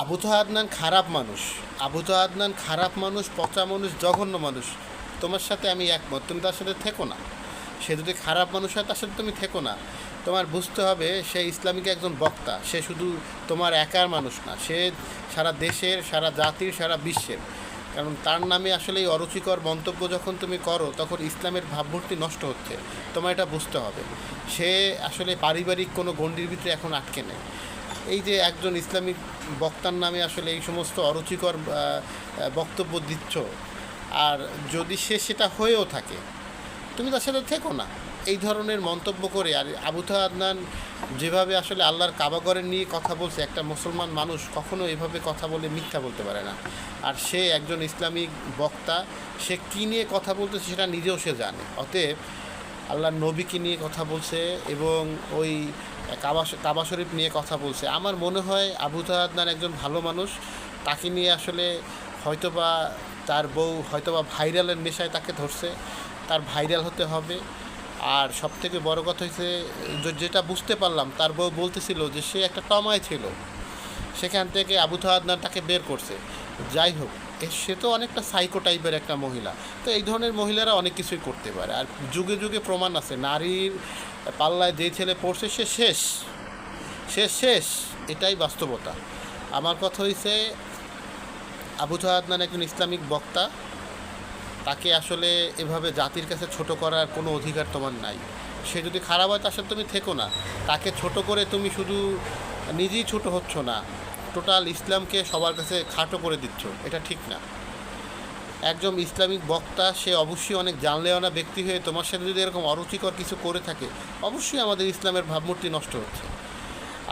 আবু তো আদনান খারাপ মানুষ। আবু তো আদনান খারাপ মানুষ, পচা মানুষ, জঘন্য মানুষ। তোমার সাথে আমি একমত, তুমি তার সাথে থেকো না। সে যদি খারাপ মানুষ হয় তার সাথে তুমি থেকো না। তোমার বুঝতে হবে সে ইসলামিক একজন বক্তা। সে শুধু তোমার একার মানুষ না, সে সারা দেশের, সারা জাতির, সারা বিশ্বের। কারণ তার নামে আসলে এই অরুচিকর মন্তব্য যখন তুমি করো তখন ইসলামের ভাবমূর্তি নষ্ট হচ্ছে। তোমার এটা বুঝতে হবে। সে আসলে পারিবারিক কোনো গণ্ডির ভিতরে এখন আটকে নেই। এই যে একজন ইসলামিক বক্তার নামে আসলে এই সমস্ত অরুচিকর বক্তব্য দিচ্ছ, আর যদি সে সেটা হয়েও থাকে তুমি তার সাথে থেকো না। এই ধরনের মন্তব্য করে, আর আবু আদনান যেভাবে আসলে আল্লাহর কাবাগরের নিয়ে কথা বলছে, একটা মুসলমান মানুষ কখনো এভাবে কথা বলে মিথ্যা বলতে পারে না। আর সে একজন ইসলামিক বক্তা, সে কী নিয়ে কথা বলতেছে সেটা নিজেও সে জানে। অতএব আল্লাহর নবীকে নিয়ে কথা বলছে এবং ওই কাবা শরীফ নিয়ে কথা বলছে। আমার মনে হয় আবু আদনান একজন ভালো মানুষ। তাকে নিয়ে আসলে হয়তোবা তার বউ হয়তোবা ভাইরালের নেশায় তাকে ধরছে, তার ভাইরাল হতে হবে। আর সবথেকে বড় কথা হচ্ছে, যেটা বুঝতে পারলাম, তার বউ বলতেছিল যে সে একটা টমায় ছিল, সেখান থেকে আবু আদনান তাকে বের করছে। যাই হোক, সে তো অনেকটা সাইকো টাইপের একটা মহিলা। তো এই ধরনের মহিলারা অনেক কিছুই করতে পারে। আর যুগে যুগে প্রমাণ আছে, নারীর পাল্লায় যে ছেলে পড়ছে সে শেষ, সে শেষ। এটাই বাস্তবতা। আমার কথা হয়েছে, আবু আদনান একজন ইসলামিক বক্তা। তাকে আসলে এভাবে জাতির কাছে ছোট করার কোনো অধিকার তোমার নাই। সে যদি খারাপ হয় তার সাথে তুমি থেকো না। তাকে ছোট করে তুমি শুধু নিজেই ছোট হচ্ছ না, টোটাল ইসলামকে সবার কাছে খাটো করে দিচ্ছ। এটা ঠিক না। একজন ইসলামিক বক্তা সে অবশ্যই অনেক জানলেওয়ানা ব্যক্তি হয়ে তোমার সাথে যদি এরকম অরুচিকর কিছু করে থাকে, অবশ্যই আমাদের ইসলামের ভাবমূর্তি নষ্ট হচ্ছে।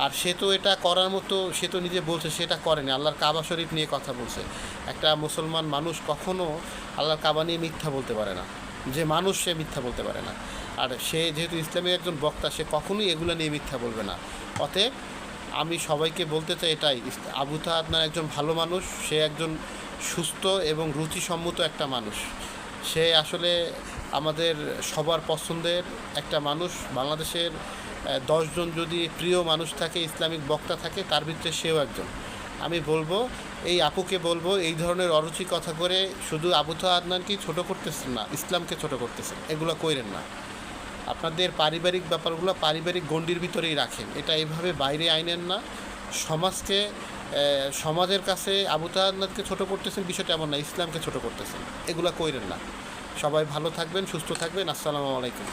আর সে তো এটা করার মতো, সে তো নিজে বলছে সেটা করেনি। আল্লাহর কাবা শরীফ নিয়ে কথা বলছে। একটা মুসলমান মানুষ কখনো আল্লাহর কাবা নিয়ে মিথ্যা বলতে পারে না। যে মানুষ সে মিথ্যা বলতে পারে না। আর সে যেহেতু ইসলামের একজন বক্তা, সে কখনোই এগুলো নিয়ে মিথ্যা বলবে না। অতএব আমি সবাইকে বলতে চাই এটাই, আবু আদনান একজন ভালো মানুষ। সে একজন সুস্থ এবং রুচিসম্মত একটা মানুষ। সে আসলে আমাদের সবার পছন্দের একটা মানুষ। বাংলাদেশের 10 জন যদি প্রিয় মানুষ থাকে, ইসলামিক বক্তা থাকে, তার ভিতরে সেও একজন। আমি বলবো, এই আপুকে বলবো, এই ধরনের অরুচি কথা করে শুধু আবু আদনানকেই ছোটো করতেছেন না, ইসলামকে ছোটো করতেছেন। এগুলো কইরেন না। আপনাদের পারিবারিক ব্যাপারগুলো পারিবারিক গণ্ডির ভিতরেই রাখেন। এটা এভাবে বাইরে আইনেন না। সমাজকে, সমাজের কাছে আবু আদনানকে ছোটো করতেছেন, বিষয়টা এমন না, ইসলামকে ছোটো করতেছেন। এগুলো কইরেন না। সবাই ভালো থাকবেন, সুস্থ থাকবেন। আসসালামু আলাইকুম।